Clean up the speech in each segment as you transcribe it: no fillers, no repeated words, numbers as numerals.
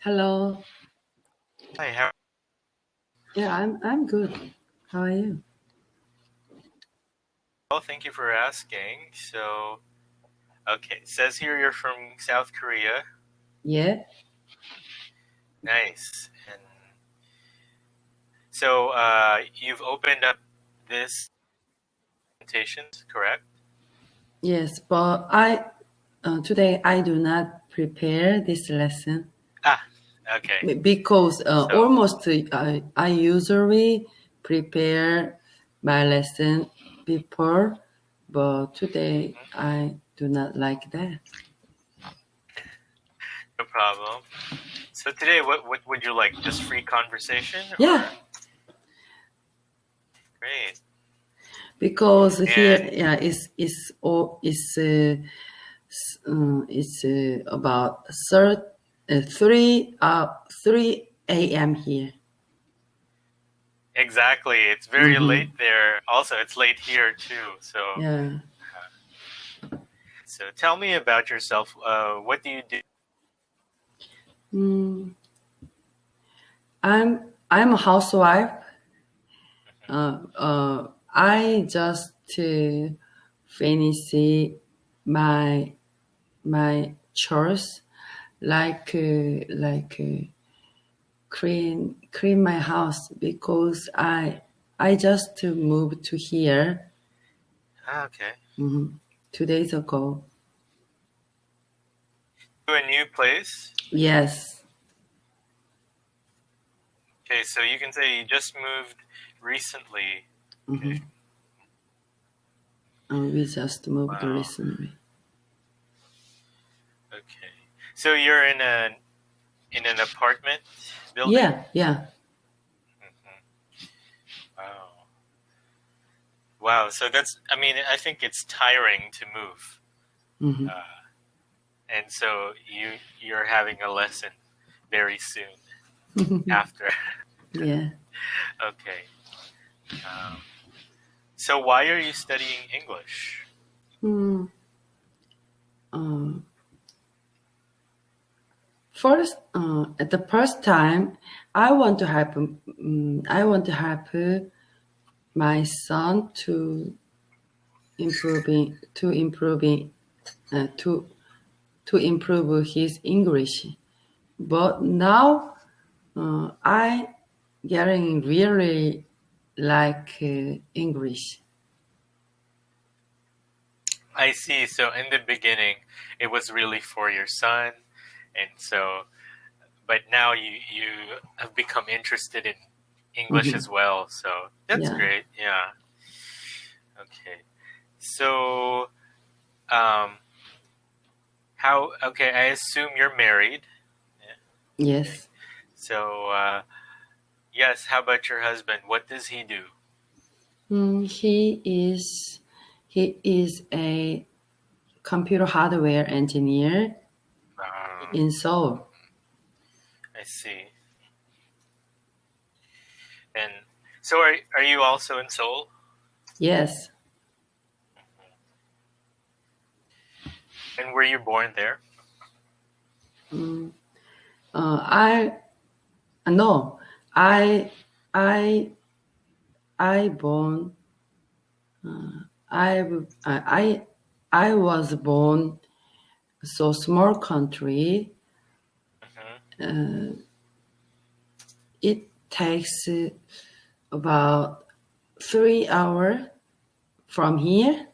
Hello. Hi, how Yeah, I'm good. How are you? well, thank you for asking. Okay, it says here you're from South Korea. Yeah. Nice. And you've opened up this presentations, correct? Yes, but I today I do not prepare this lesson Ah, okay. because So, almost I usually prepare my lesson before, but today mhm, I do not like that. no problem. So today, what would you like? Just free conversation, Yeah, or great? because And here yeah it's about 3 a.m. here. exactly, it's very late Mm-hmm. there. Also, it's late here too. Yeah. So tell me about yourself. What do you do? Mm, I'm a housewife. I just finish my my chores like clean my house because I just moved to here Ah, okay, 2 days ago. to a new place. Yes. Okay, so you can say you just moved recently. Okay. Mm-hmm. We just moved Wow. recently. Okay. So you're in an apartment building? Yeah, yeah. Hmm. Wow. Wow. So I mean, I think it's tiring to move. Hmm. Uh, and so you're having a lesson very soon after. Yeah. Okay. Um, so why are you studying English? Mm, uh, First, at the first time, I want to help my son improving uh, to to improve his English. But now I getting really like English. I see. So in the beginning, it was really for your son, and so but now you have become interested in English Hmm. as well. So that's Yeah. great. Yeah. Okay. So um, how? Okay, I assume you're married. Yeah. Okay. Yes. So yes. How about your husband? What does he do? Mm, he is a computer hardware engineer in Seoul. I see. And so are you also in Seoul? Yes. And were you born there? Mm, I no, I I I born I I was born so small country. Hmm. It takes about 3 hours from here.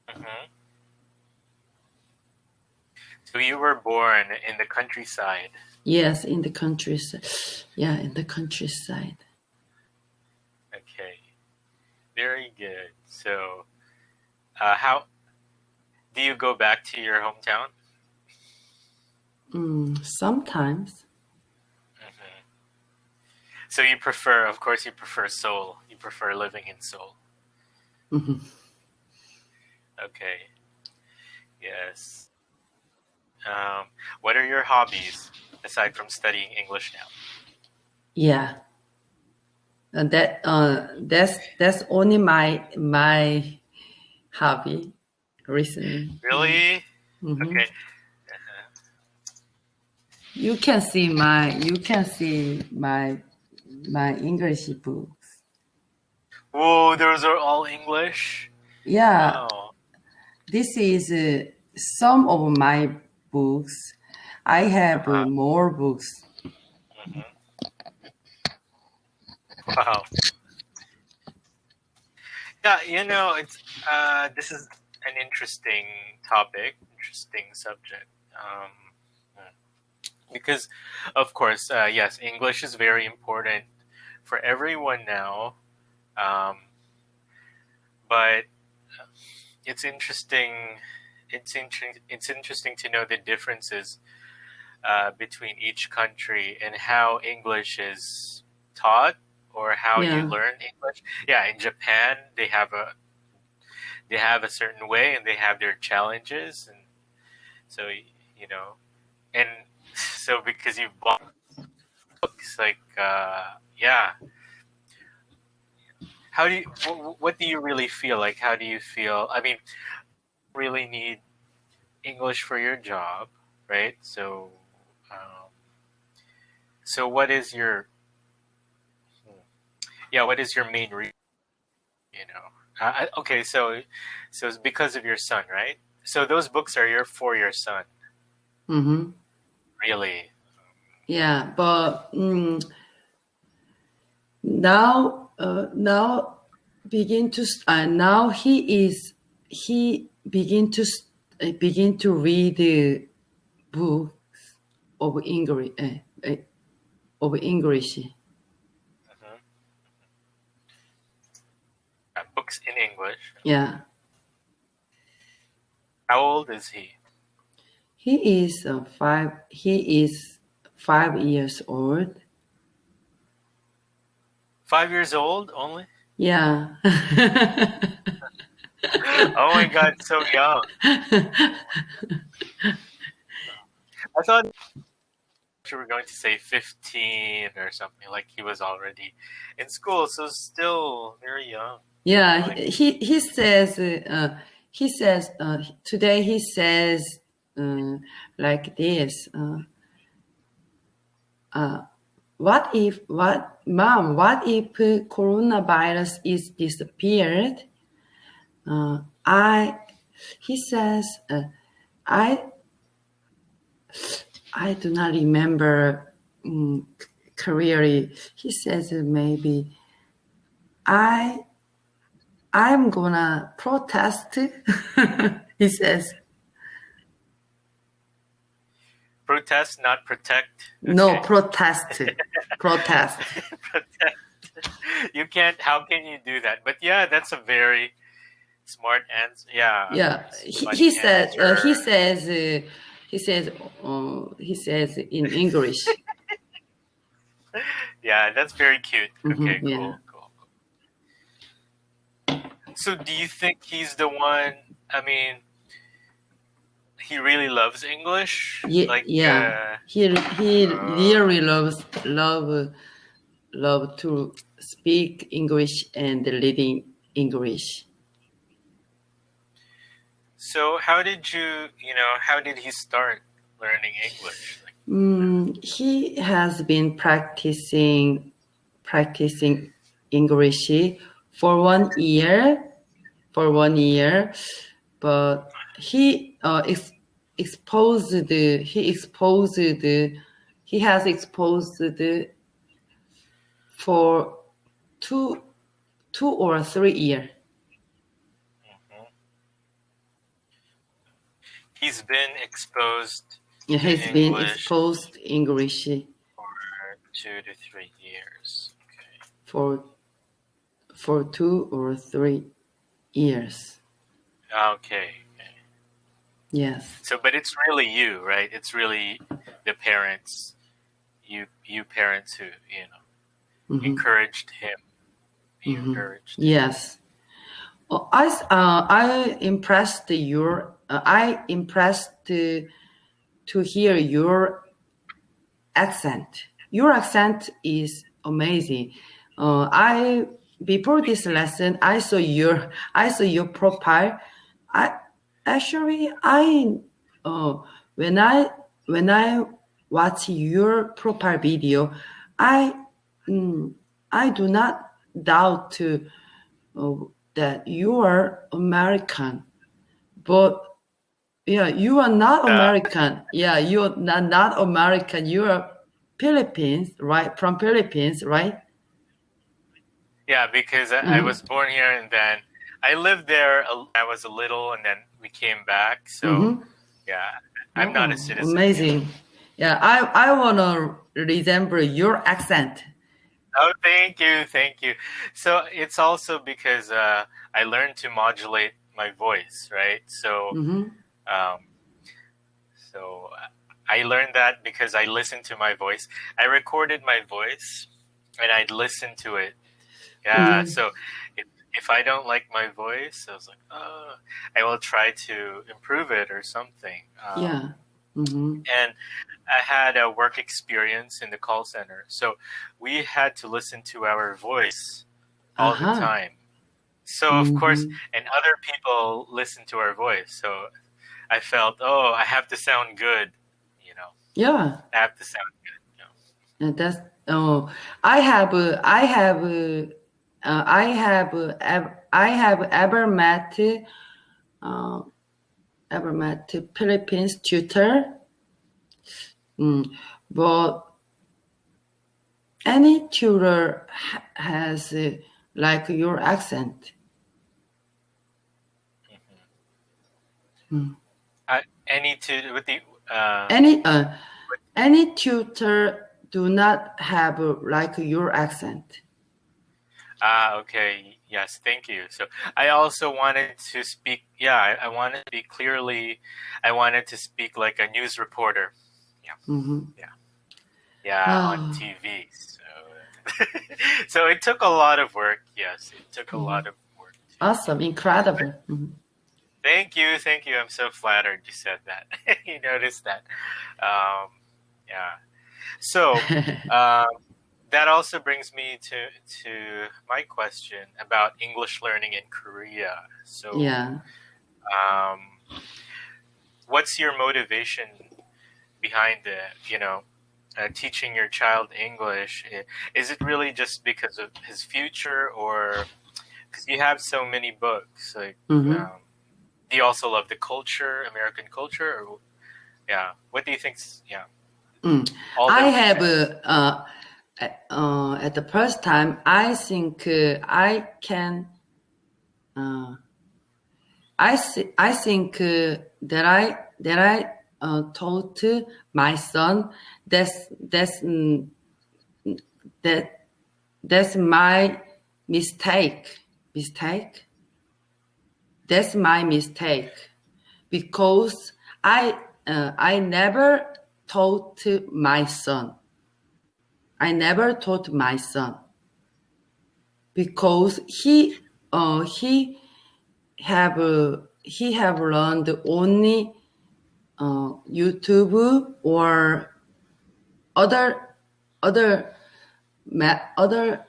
Hmm. So you were born in the countryside. Yes, in the countryside. Yeah, in the countryside. Okay. Very good. So how do you go back to your hometown? Sometimes. Hmm. So you prefer, of course, you prefer Seoul. You prefer living in Seoul. Mhm. Okay. Yes. What are your hobbies aside from studying English now? Yeah, that's only my hobby recently. Yeah. Really? Hmm. Okay. Uh-huh. You can see my English books. Whoa, those are all English. Yeah, Wow. this is some of my books. I have Uh-huh. more books. Hmm. Wow. Yeah, it's this is an interesting topic, interesting subject. Hmm. Because, of course, yes, English is very important for everyone now. Um, but it's interesting. It's interesting to know the differences between each country and how English is taught or how you Yeah, learn English. Yeah, in Japan they have a certain way and they have their challenges, and so you know, and so because you bought books, like yeah, how do you what do you really feel like? How do you feel? I mean, really need English for your job, right? So what is your yeah? What is your main reason? You know, okay, so it's because of your son, right? So those books are for your son, mm-hmm. really. Yeah, but now now he begin to read the book of English of English. Hmm. Books in English. Yeah, How old is he? he is 5. He is 5 years old. 5 years old only? Yeah. Oh my God, so young. I thought you were going to say 15 or something, like he was already in school, so still very young. Oh Yeah, my, he says today he says like this. What if coronavirus is disappeared? I he says I I do not remember clearly. He says maybe I I'm gonna protest. He says protest, not protect. no Okay. protest. Protest. Protest. You can't. How can you do that? But yeah, that's a very smart answer. Yeah, Yeah, funny answer. he says in English. Yeah, that's very cute. Okay, Yeah. cool, cool. So, do you think he's the one? I mean, he really loves English. Yeah, Like, yeah. He really love to speak English and reading English. so how did how did he start learning English? Like, He has been practicing English for 1 year. For 1 year, but he he has exposed for 2 or 3 years. mhm. He's been exposed He to has been English exposed English for 2 to 3 years. Okay. for 2 or 3 years. Okay. Okay. Yes. So, but it's really you, right? It's really the parents, you parents who Hmm. encouraged him. You Hmm. encouraged him. Yes. Oh, I impressed I impressed to hear your accent. Your accent is amazing. I before Thank this you. lesson, I saw your profile. I actually I uh, when I when I watch your profile video, I I do not doubt that you are American, but yeah, you are not Uh, American. Yeah, you are not American. You are Philippines, right? From Philippines, right? yeah, because I Mm-hmm. was born here and then I lived there. I was a little, and then we came back. So Mm-hmm. yeah, I'm not a Oh, citizen yet. amazing. Yeah, I wanna resemble your accent. Oh, thank you, thank you. So it's also because I learned to modulate my voice, right? Mm-hmm. Um, so I learned that because I listened to my voice. I recorded my voice, and I'd listen to it. Yeah. Mm-hmm. So if I don't like my voice, I was like, I will try to improve it or something. Yeah. Mm-hmm. And I had a work experience in the call center, so we had to listen to our voice all the Uh-huh. time. So of course, Mm-hmm. and other people listen to our voice. So I felt, oh, I have to sound good. You know, Yeah. I have to sound good. And that's oh, I have I have uh, ever met Philippines tutor. But any tutor has like your accent. I need to with the uh, Any with, any tutor do not have like your accent. okay, yes, thank you. So I also wanted to speak. Yeah, I wanted to speak clearly. I wanted to speak like a news reporter. Yeah, Mm-hmm. yeah, yeah, on Oh, TV. So, so it took a lot of work. Yes, it took a mm-hmm. lot of work to. Awesome, incredible. Mm-hmm. Thank you, thank you. I'm so flattered you said that. You noticed that. Um, yeah. So um, that also brings me to my question about English learning in Korea. So, Yeah. um, what's your motivation behind the teaching your child English? Is it really just because of his future, or because you have so many books? Like, Mm-hmm. do you also love the culture, American culture, or yeah? What do you think? Yeah, Mm. all I the have reasons. at the first time. I think I can. Uh, I think that I taught my son. That's that that's my mistake. Mistake. That's my mistake because I never taught my son. I never taught my son because he have learned only YouTube or other other other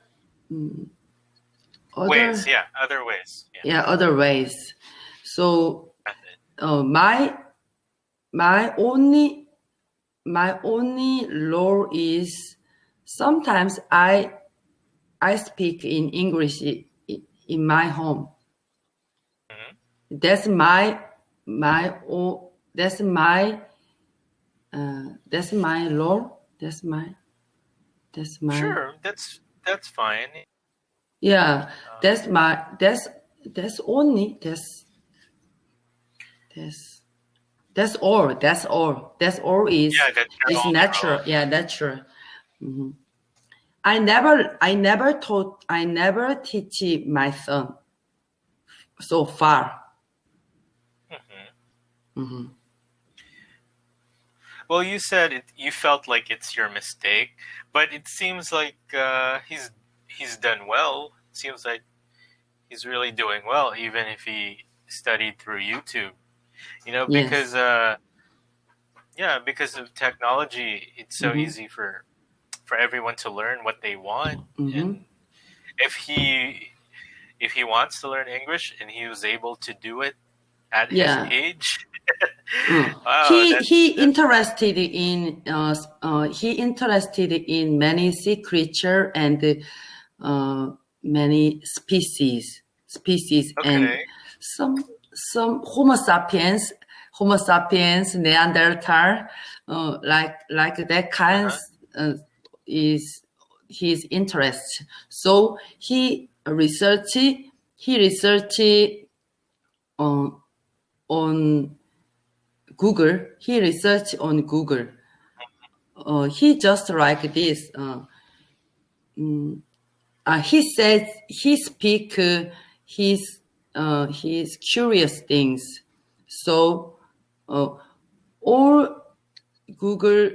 Ways, other yeah, other ways, yeah, yeah other ways. So method. my my only my only role is sometimes I speak in English in my home. Hmm. That's my own. That's my role. That's my Sure, that's fine. yeah. Uh, That's my that's only that's that's all. That's all. That's all yeah, that's your is only natural. role. Yeah, natural. I never teach my son so far. Hmm. Hmm. Well, you said you felt like it's your mistake, but it seems like he's done well. It seems like he's really doing well, even if he studied through YouTube. Yes. Because yeah, because of technology, it's so Hmm. easy for everyone to learn what they want. And Hmm. if he if he wants to learn English and he was able to do it, at his Yeah. age. Wow, He that's interested in many sea creature and many species and okay. some Homo sapiens, Neanderthal, like that kind Uh-huh. is his interest. So he researched on on Google. He researched on Google. He just like this. He says he speak his curious things. So uh, all Google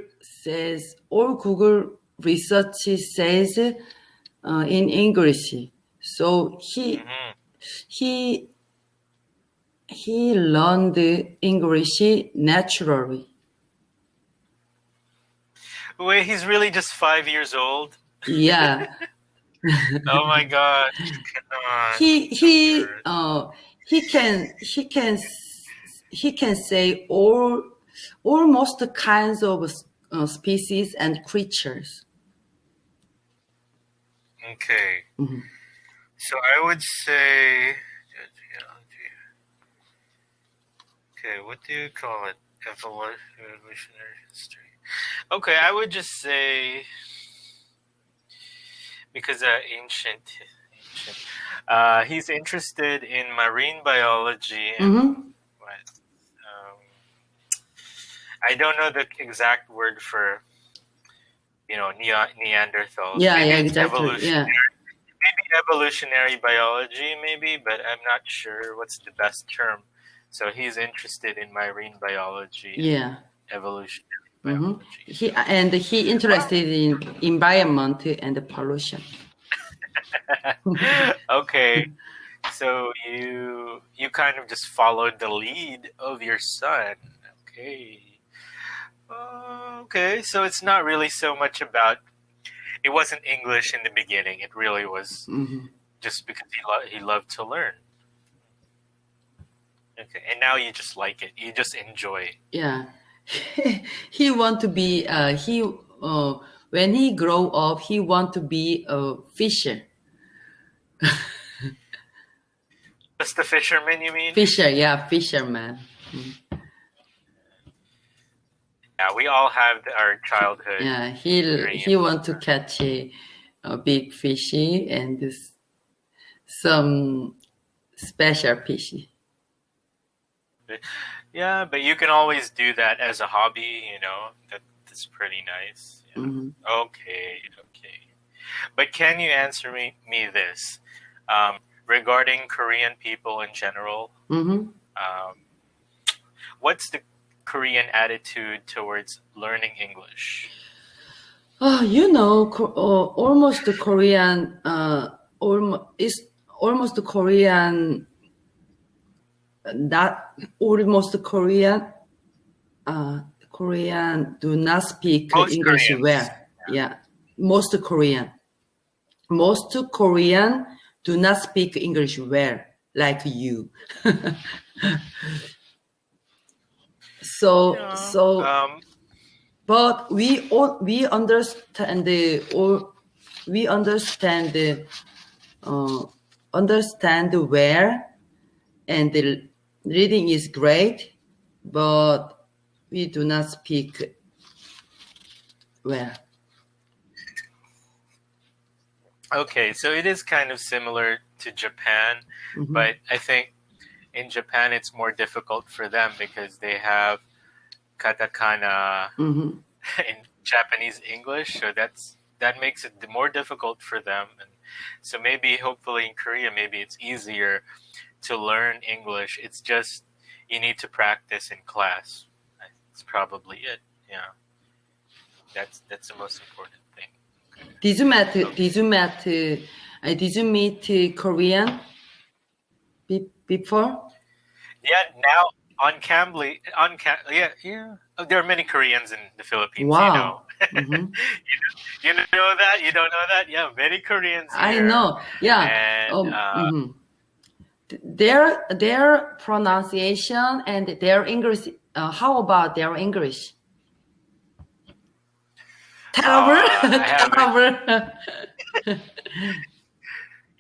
all Google research says in English. So Hmm. he he learned English naturally. Wait, he's really just 5 years old? Yeah, Oh my gosh, come on. he So he weird. uh he can he can he can say all almost kinds of species and creatures. Okay. Mhm. So I would say, okay, what do you call it? Evolutionary history. Okay, I would just say because ancient. He's interested in marine biology and Mm-hmm. what? I don't know the exact word for Neanderthals. Yeah, Maybe yeah, it's exactly. Yeah, evolutionary biology, maybe, but I'm not sure what's the best term. So he's interested in marine biology and yeah. evolutionary Mm-hmm. biology. So, He interested in environment and pollution. okay, so you kind of just followed the lead of your son. Okay. Okay, so it's not really so much about. It wasn't English in the beginning. It really was Hmm. just because he loved to learn. Okay, and now you just like it. You just enjoy it. Yeah, he want to be he when he grow up he want to be a fisher. Just the fisherman, you mean? Fisher, yeah, fisherman. Yeah, we all have our childhood Yeah, dream. he want to catch a big fishy and some special fishy. Yeah, but you can always do that as a hobby. That's pretty nice. Hmm. Yeah. Okay, okay. But can you answer me this regarding Korean people in general? Hmm. Um, what's the Korean attitude towards learning English? Oh, almost the Korean. It's almost the Korean. Not almost Korean. Korean do not speak Most English well. Koreans. Yeah, most Korean. Most Korean do not speak English well, like you. So Yeah. so, but we understand we uh, understand where and the reading is great, but we do not speak well. Okay, so it is kind of similar to Japan, Hmm. but I think in Japan it's more difficult for them because they have katakana Hmm. in Japanese English, so that makes it more difficult for them. And so maybe hopefully in Korea maybe it's easier to learn English. It's just you need to practice in class. That's probably it. Yeah. That's the most important thing. Did you meet? Okay. Did you meet Korean before? Yeah, now on Cambly, yeah, yeah. Oh, there are many Koreans in the Philippines. Wow. Hmm. You know that? You don't know that? Yeah, many Koreans I here, know. Yeah. and Mhm. their pronunciation and their English. How about their English? Terrible. I haven't. Terrible.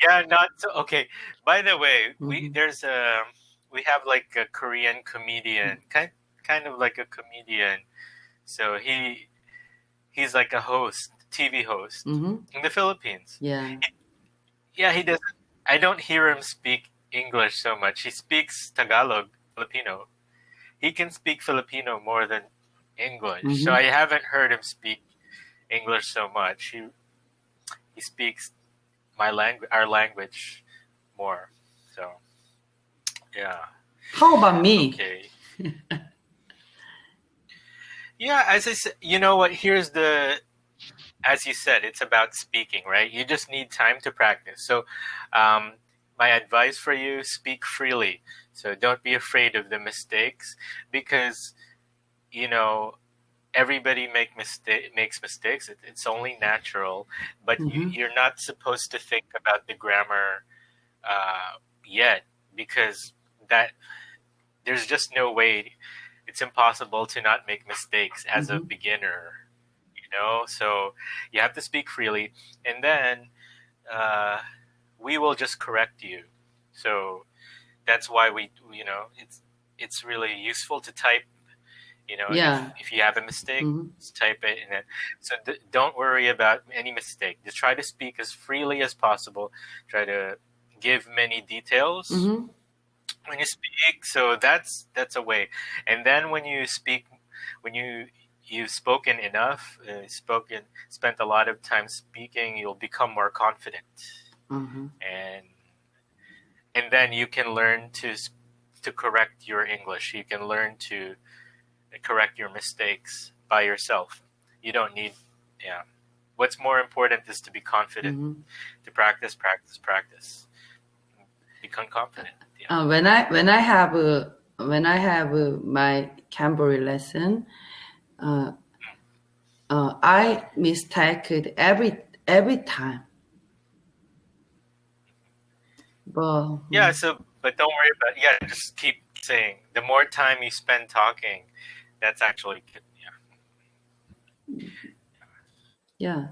Yeah, not so. Okay. By the way, Mhm. we have like a Korean comedian, kind of like a comedian. So he's like a host, TV host Mhm. in the Philippines. Yeah. Yeah, he doesn't. I don't hear him speak English so much. He speaks Tagalog, Filipino. He can speak Filipino more than English. So Mhm. I haven't heard him speak English so much. He speaks our language more. So yeah. How about me? Okay. Yeah, as I said, you know what? As you said, it's about speaking, right? You just need time to practice. So, my advice for you: speak freely. So don't be afraid of the mistakes, because you know everybody makes mistakes. It's only natural, but Mhm. you're not supposed to think about the grammar yet, because that there's just no way. It's impossible to not make mistakes as a Mhm. beginner, so you have to speak freely, and then uh, we will just correct you. So that's why it's really useful to type. Yeah. If you have a mistake, Mhm. just type it, and then so don't worry about any mistake. Just try to speak as freely as possible. Try to give many details Mhm. when you speak. So that's a way. And then when you speak, when you've spoken enough, spent a lot of time speaking, you'll become more confident, Mhm. and then you can learn to correct your English. You can learn to correct your mistakes by yourself. You don't need, yeah. What's more important is to be confident, Mhm. to practice, practice, practice. Become confident. Yeah. When I have my Cambly lesson, uh, I mistake it every time. But Yeah. So, but don't worry about. Yeah, just keep saying. The more time you spend talking, that's actually good. Yeah. yeah.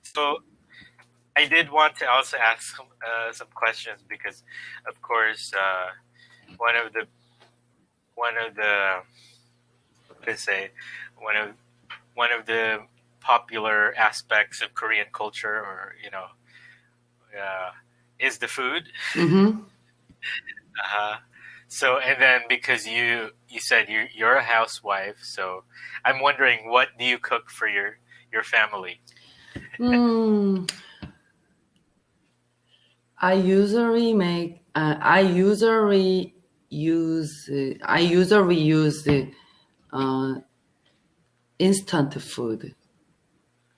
So I did want to also ask some questions, because, of course, one of the one of the let's say one of one of the popular aspects of Korean culture, or uh, is the food. Mm-hmm. Uh-huh. So, and then because you said you're a housewife, so I'm wondering, what do you cook for your family? Mm, I usually make. I usually use uh, instant food Okay,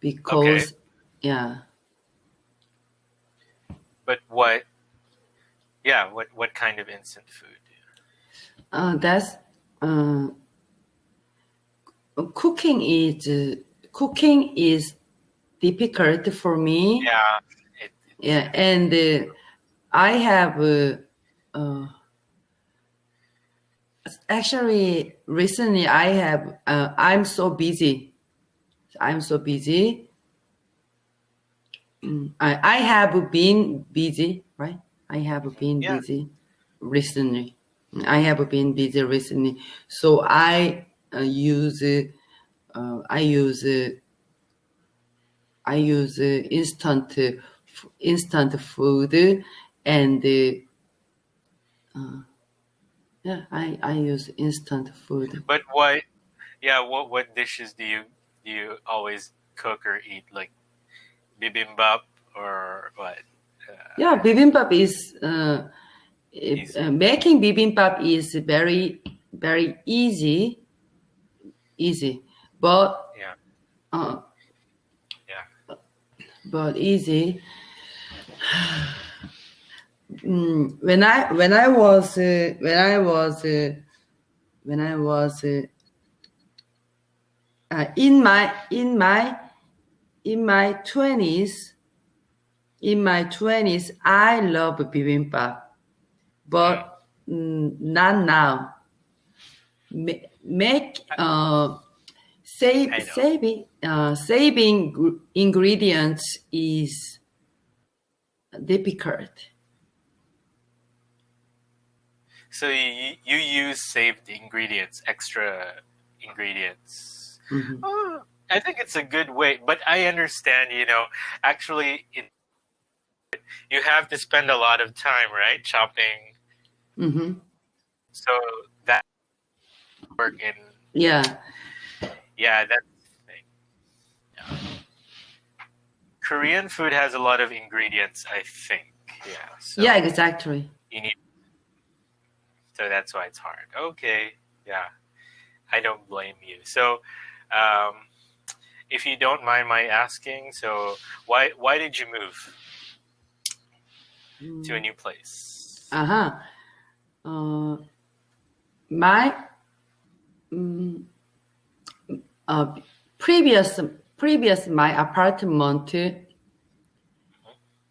because yeah. but what? Yeah, what kind of instant food? That's uh, cooking is difficult for me. Yeah, it's Yeah, and I have actually recently I'm so busy. I'm so busy. I have been busy, right? I have been yeah. busy recently. I have been busy recently, so I use instant food, and yeah, I use instant food. But what? Yeah, what dishes do you always cook or eat? Like bibimbap or what? Yeah, bibimbap is Easy. making bibimbap is very easy, but Yeah, uh, yeah. easy. When I was in my 20s, I love bibimbap, but not now. Make saving ingredients is difficult. So you use saved ingredients, extra ingredients. Oh, I think it's a good way, but I understand. Actually, you have to spend a lot of time, right, chopping. So that work in Yeah. that's the thing. Yeah. Korean food has a lot of ingredients, I think. Yeah. So Yeah, exactly. you need. So that's why it's hard. Okay. Yeah. I don't blame you. So, if you don't mind my asking, so why did you move to a new place? My previous my apartment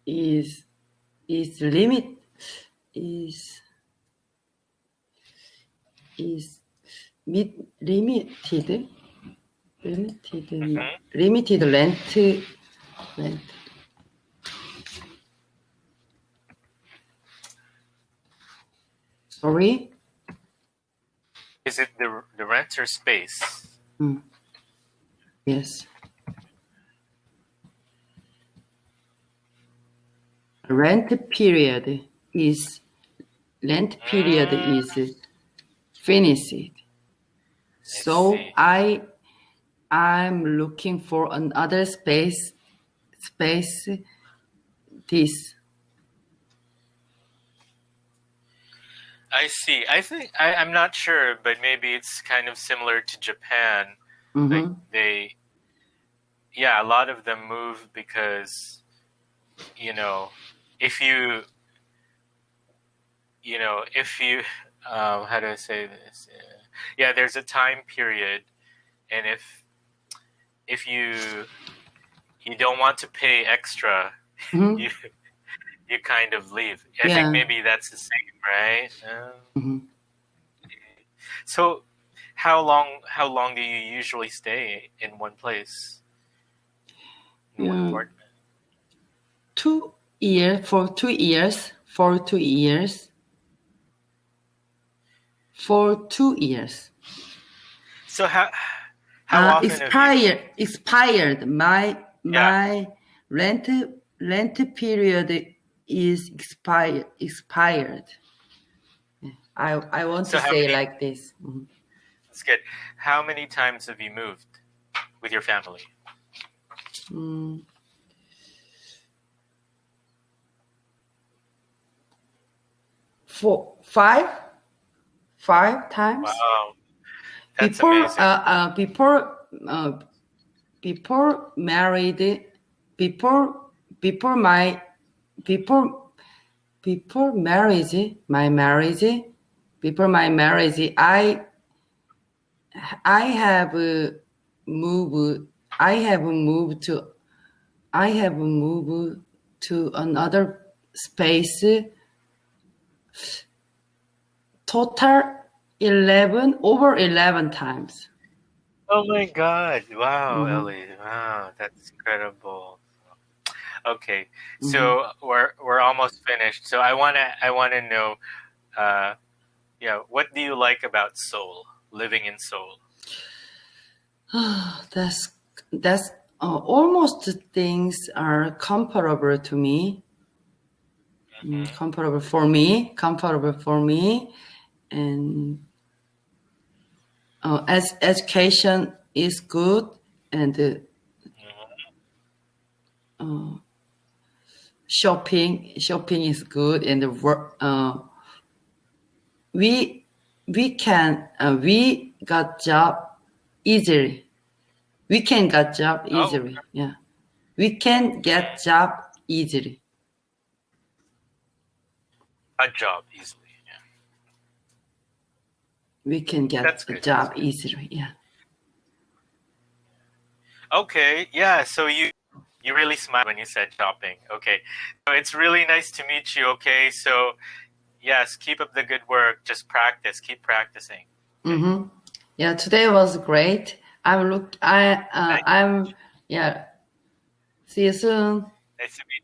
is limited. Limited rent. Sorry? Is it the renter space? Yes. Rent period is finished. So I'm looking for another space. This. I see. I think I'm not sure, but maybe it's kind of similar to Japan. Like a lot of them move because, if you, how do I say this? There's a time period, and if you don't want to pay extra, you kind of leave. I think maybe that's the same, right? So, how long do you usually stay in one place? In one apartment? 2 years. For 2 years. For 2 years. For 2 years. So how often expired. My rent period is expired. I want to say like this. That's good. How many times have you moved with your family? 5 times. Wow, that's amazing. Before married, before my marriage, I have moved to another space. Total 11 times. Oh my God! Wow, Ellie! Wow, that's incredible. Okay, so we're almost finished. So I wanna know, what do you like about Seoul? Living in Seoul. That's almost things are comparable to me. Comparable for me, and as education is good, and shopping is good, and the work we got job easily. We can get job easily. Yeah, we can get job easily. A job easily. Yeah. We can get a job easily. Yeah. Okay. Yeah. So you really smiled when you said shopping. Okay. So it's really nice to meet you. Okay. So Yes, keep up the good work. Just practice. Keep practicing. Mm-hmm. Yeah, today was great. Thank you. Yeah. See you soon. Nice to meet